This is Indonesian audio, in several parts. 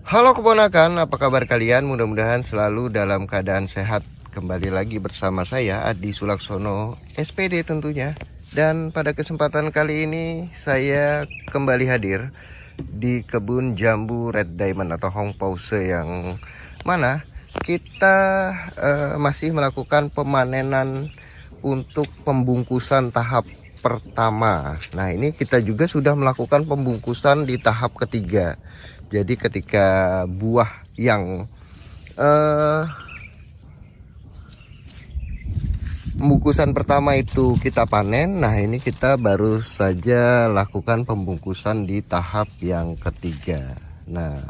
Halo keponakan, apa kabar kalian? Mudah-mudahan selalu dalam keadaan sehat. Kembali lagi bersama saya Adi Sulaksono, SPD tentunya. Dan pada kesempatan kali ini saya kembali hadir di kebun jambu Red Diamond atau Hong Pause, yang mana kita masih melakukan pemanenan untuk pembungkusan tahap pertama. Nah, ini kita juga sudah melakukan pembungkusan di tahap ketiga. Jadi ketika buah yang pembungkusan pertama itu kita panen, nah ini kita baru saja lakukan pembungkusan di tahap yang ketiga. Nah,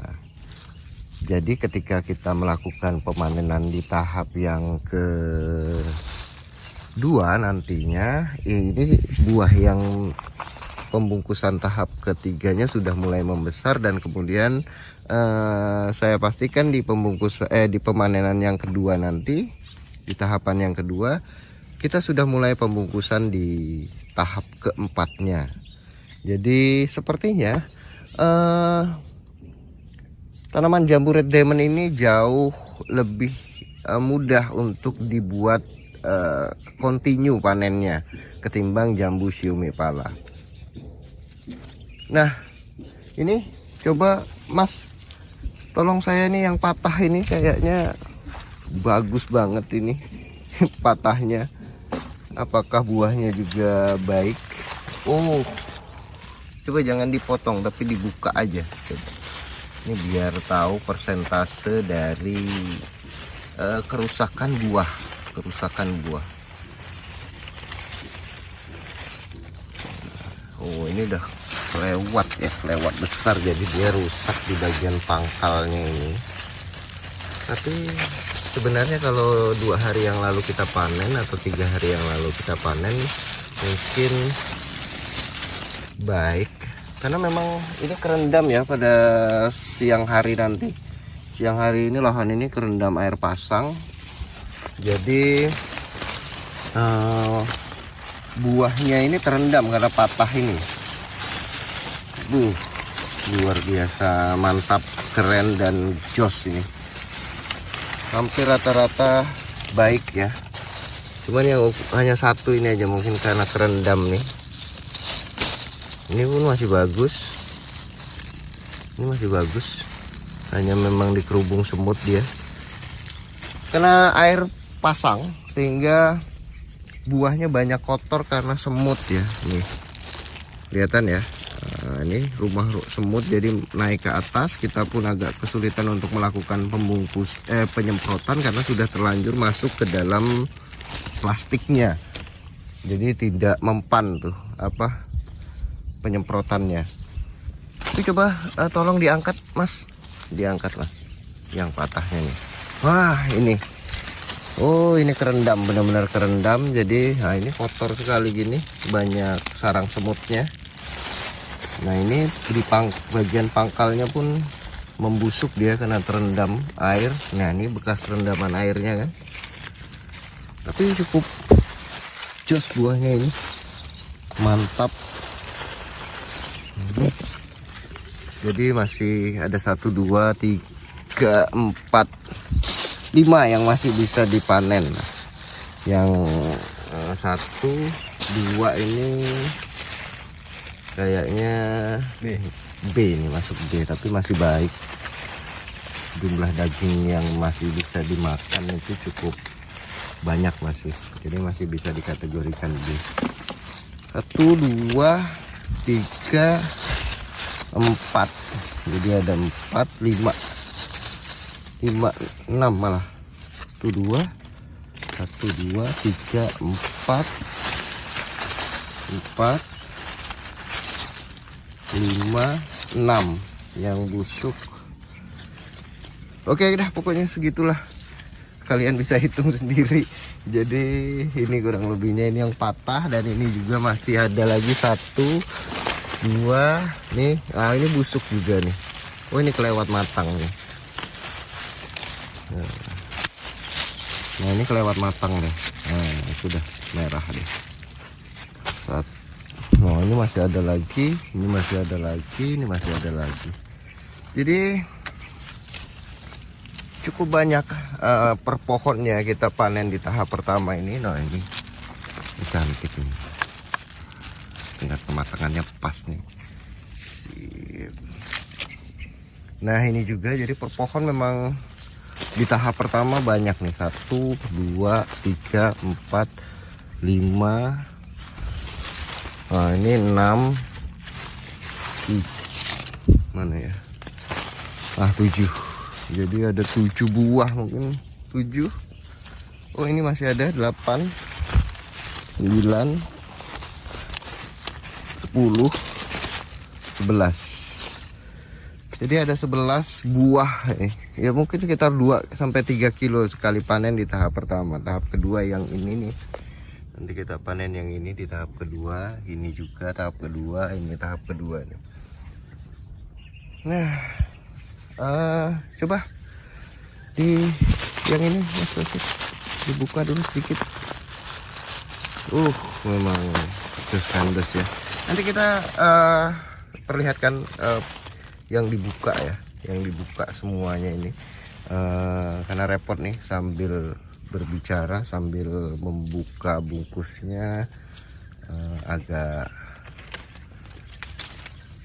jadi ketika kita melakukan pemanenan di tahap yang kedua nantinya, ini buah yang pembungkusan tahap ketiganya sudah mulai membesar, dan kemudian saya pastikan di di pemanenan yang kedua nanti, di tahapan yang kedua kita sudah mulai pembungkusan di tahap keempatnya. Jadi sepertinya tanaman jambu Red Diamond ini jauh lebih mudah untuk dibuat continue panennya ketimbang jambu Xiaomi pala. Nah, ini coba Mas, tolong saya nih yang patah ini, kayaknya bagus banget ini patahnya. Apakah buahnya juga baik? Oh, coba jangan dipotong tapi dibuka aja. Coba. Ini biar tahu persentase dari kerusakan buah. Oh, ini udah lewat besar, jadi dia rusak di bagian pangkalnya ini. Tapi sebenarnya kalau 2 hari yang lalu kita panen atau 3 hari yang lalu kita panen mungkin baik, karena memang ini kerendam ya pada siang hari nanti. Siang hari ini lahan ini kerendam air pasang, jadi buahnya ini terendam karena patah ini. Luar biasa mantap, keren dan jos ini. Hampir rata-rata baik ya. Cuman yang hanya satu ini aja mungkin karena kerendam nih. Ini pun masih bagus. Ini masih bagus. Hanya memang dikerubung semut dia. Kena air pasang sehingga buahnya banyak kotor karena semut ya. Nih. Kelihatan ya. Nah, ini rumah semut jadi naik ke atas. Kita pun agak kesulitan untuk melakukan penyemprotan karena sudah terlanjur masuk ke dalam plastiknya. Jadi tidak mempan tuh penyemprotannya. Tapi coba tolong diangkat Mas. Diangkat Mas. Yang patahnya nih. Wah, ini. Oh, ini kerendam, benar-benar kerendam. Jadi, nah ini kotor sekali gini, banyak sarang semutnya. Nah, ini di bagian pangkalnya pun membusuk dia karena terendam air. Nah, ini bekas rendaman airnya kan. Tapi cukup jos buahnya ini. Mantap. Jadi masih ada 1, 2, 3, 4, 5 yang masih bisa dipanen. Yang 1, 2 ini kayaknya B ini masuk B, tapi masih baik. Jumlah daging yang masih bisa dimakan itu cukup banyak masih. Jadi masih bisa dikategorikan B. 1, 2, 3, 4. Jadi ada 4, 5, 6 malah. 1, 2, 3, 4, 5, 6 yang busuk. Oke dah, pokoknya segitulah. Kalian bisa hitung sendiri. Jadi ini kurang lebihnya, ini yang patah, dan ini juga masih ada lagi 1, 2 nih. Ah, ini busuk juga nih. Oh, ini kelewat matang nih. Nah, ini kelewat matang deh. Nah, sudah merah deh. Nah, ini masih ada lagi, ini masih ada lagi, ini masih ada lagi. Jadi cukup banyak per pohonnya kita panen di tahap pertama ini. Nah ini cantik ini, tingkat kematangannya pas nih. Sip. Nah ini juga jadi per pohon memang di tahap pertama banyak nih, 1, 2, 3, 4, 5. Nah ini 6. Mana ya? 7. Jadi ada 7 buah, mungkin 7. Oh ini masih ada 8, 9, 10, 11. Jadi ada 11 buah ya, mungkin sekitar 2-3 kilo sekali panen di tahap pertama. Tahap kedua yang ini nih, nanti kita panen yang ini di tahap kedua. Ini juga tahap kedua, ini tahap kedua nih. Nah coba di yang ini Mas Taufik dibuka dulu sedikit. Memang kandas ya. Nanti kita perlihatkan yang dibuka ya, yang dibuka semuanya ini, karena repot nih sambil berbicara sambil membuka bungkusnya, agak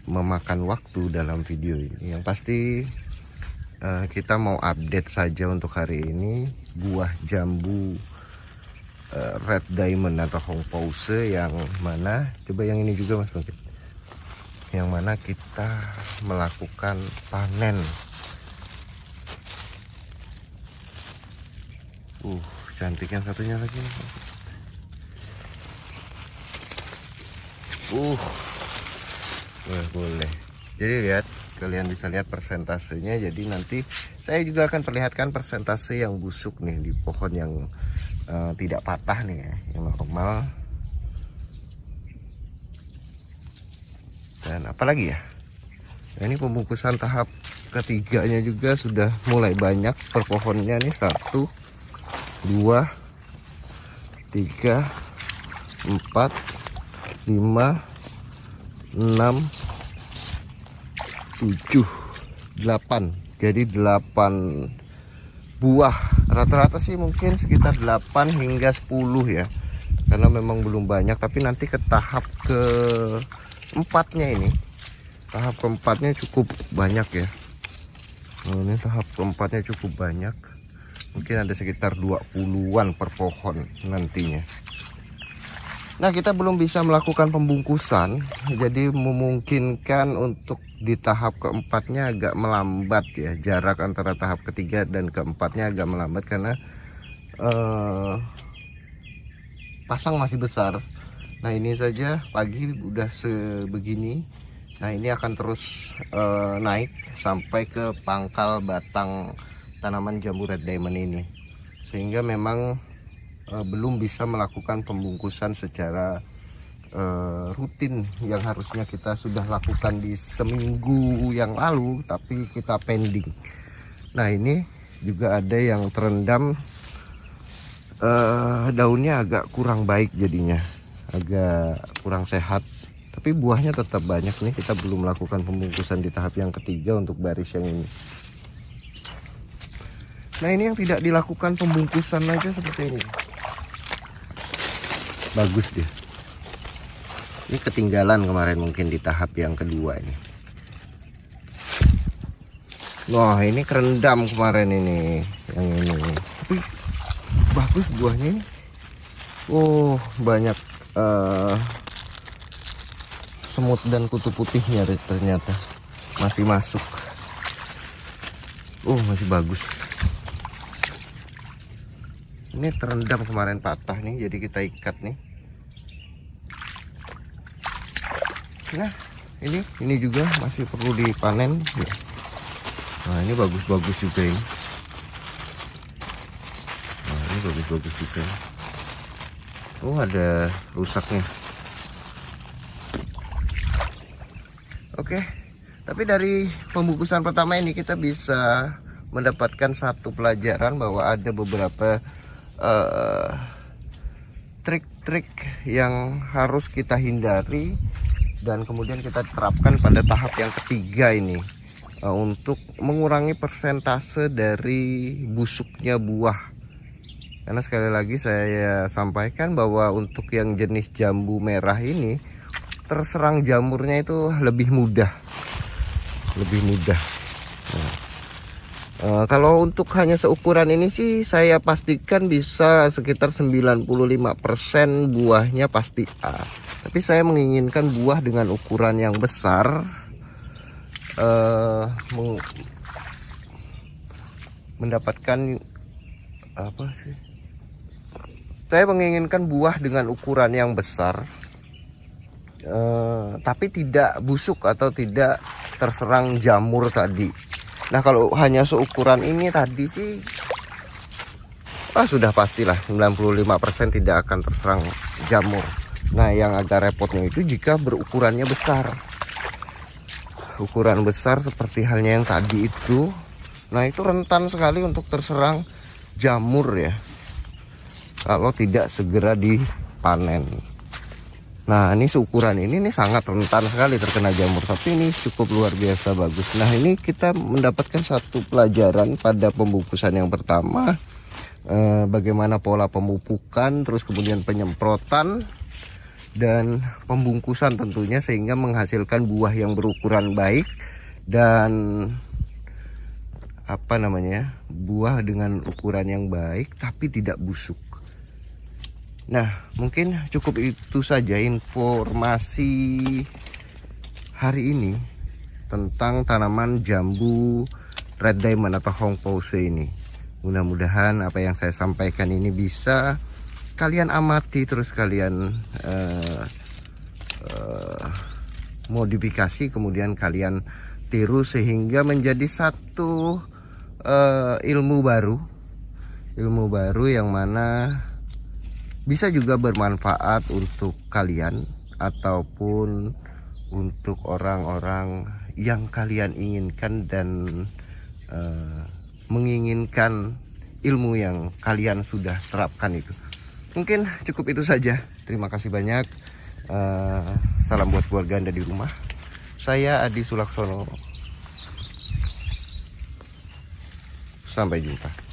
memakan waktu dalam video ini. Yang pasti kita mau update saja untuk hari ini buah jambu red diamond atau Hong Pause yang mana, coba yang ini juga Mas mungkin, yang mana kita melakukan panen. Cantik yang satunya lagi. Boleh. Jadi lihat, kalian bisa lihat persentasenya. Jadi nanti saya juga akan perlihatkan persentase yang busuk nih di pohon yang tidak patah nih ya, yang normal. Dan apalagi ya, nah, ini pembungkusan tahap ketiganya juga sudah mulai banyak per pohonnya nih. 1, 2, 3, 4, 5, 6, 7, 8. Jadi 8 buah. Rata-rata sih mungkin sekitar 8 hingga 10 ya, karena memang belum banyak. Tapi nanti ke tahap keempatnya ini, tahap keempatnya cukup banyak ya. Ini tahap keempatnya cukup banyak, mungkin ada sekitar 20-an per pohon nantinya. Nah kita belum bisa melakukan pembungkusan, jadi memungkinkan untuk di tahap keempatnya agak melambat ya. Jarak antara tahap ketiga dan keempatnya agak melambat karena pasang masih besar. Nah ini saja pagi udah sebegini. Nah ini akan terus naik sampai ke pangkal batang tanaman jambu red diamond ini, sehingga memang belum bisa melakukan pembungkusan secara rutin yang harusnya kita sudah lakukan di seminggu yang lalu, tapi kita pending. Nah ini juga ada yang terendam, daunnya agak kurang baik, jadinya agak kurang sehat, tapi buahnya tetap banyak nih. Kita belum melakukan pembungkusan di tahap yang ketiga untuk baris yang ini. Nah ini yang tidak dilakukan pembungkusan aja seperti ini, bagus dia. Ini ketinggalan kemarin mungkin di tahap yang kedua ini. Wah ini kerendam kemarin ini, yang ini. Tapi bagus buahnya ini. Banyak semut dan kutu putihnya ternyata masih masuk. Masih bagus. Ini terendam kemarin patah nih, jadi kita ikat nih. Nah ini juga masih perlu dipanen. Nah ini bagus-bagus juga ini. Nah ini bagus-bagus juga. Ada rusaknya. Oke, tapi dari pembungkusan pertama ini kita bisa mendapatkan satu pelajaran bahwa ada beberapa trik-trik yang harus kita hindari dan kemudian kita terapkan pada tahap yang ketiga ini, untuk mengurangi persentase dari busuknya buah. Karena sekali lagi saya sampaikan bahwa untuk yang jenis jambu merah ini terserang jamurnya itu lebih mudah. Kalau untuk hanya seukuran ini sih saya pastikan bisa sekitar 95% buahnya pasti A. Tapi saya menginginkan buah dengan ukuran yang besar, mendapatkan apa sih? Saya menginginkan buah dengan ukuran yang besar, tapi tidak busuk atau tidak terserang jamur tadi. Nah, kalau hanya seukuran ini tadi sih sudah pastilah 95% tidak akan terserang jamur. Nah, yang agak repotnya itu jika berukurannya besar. Ukuran besar seperti halnya yang tadi itu. Nah, itu rentan sekali untuk terserang jamur ya, kalau tidak segera dipanen. Nah, ini seukuran ini sangat rentan sekali terkena jamur, tapi ini cukup luar biasa bagus. Nah, ini kita mendapatkan satu pelajaran pada pembungkusan yang pertama, bagaimana pola pemupukan, terus kemudian penyemprotan dan pembungkusan tentunya, sehingga menghasilkan buah yang berukuran baik dan buah dengan ukuran yang baik tapi tidak busuk. Nah, mungkin cukup itu saja informasi hari ini tentang tanaman jambu red diamond atau Hong Pause ini. Mudah-mudahan apa yang saya sampaikan ini bisa kalian amati, terus kalian modifikasi, kemudian kalian tiru sehingga menjadi satu ilmu baru yang mana bisa juga bermanfaat untuk kalian ataupun untuk orang-orang yang kalian inginkan dan menginginkan ilmu yang kalian sudah terapkan itu. Mungkin cukup itu saja. Terima kasih banyak. Salam buat keluarga Anda di rumah. Saya Adi Sulaksono. Sampai jumpa.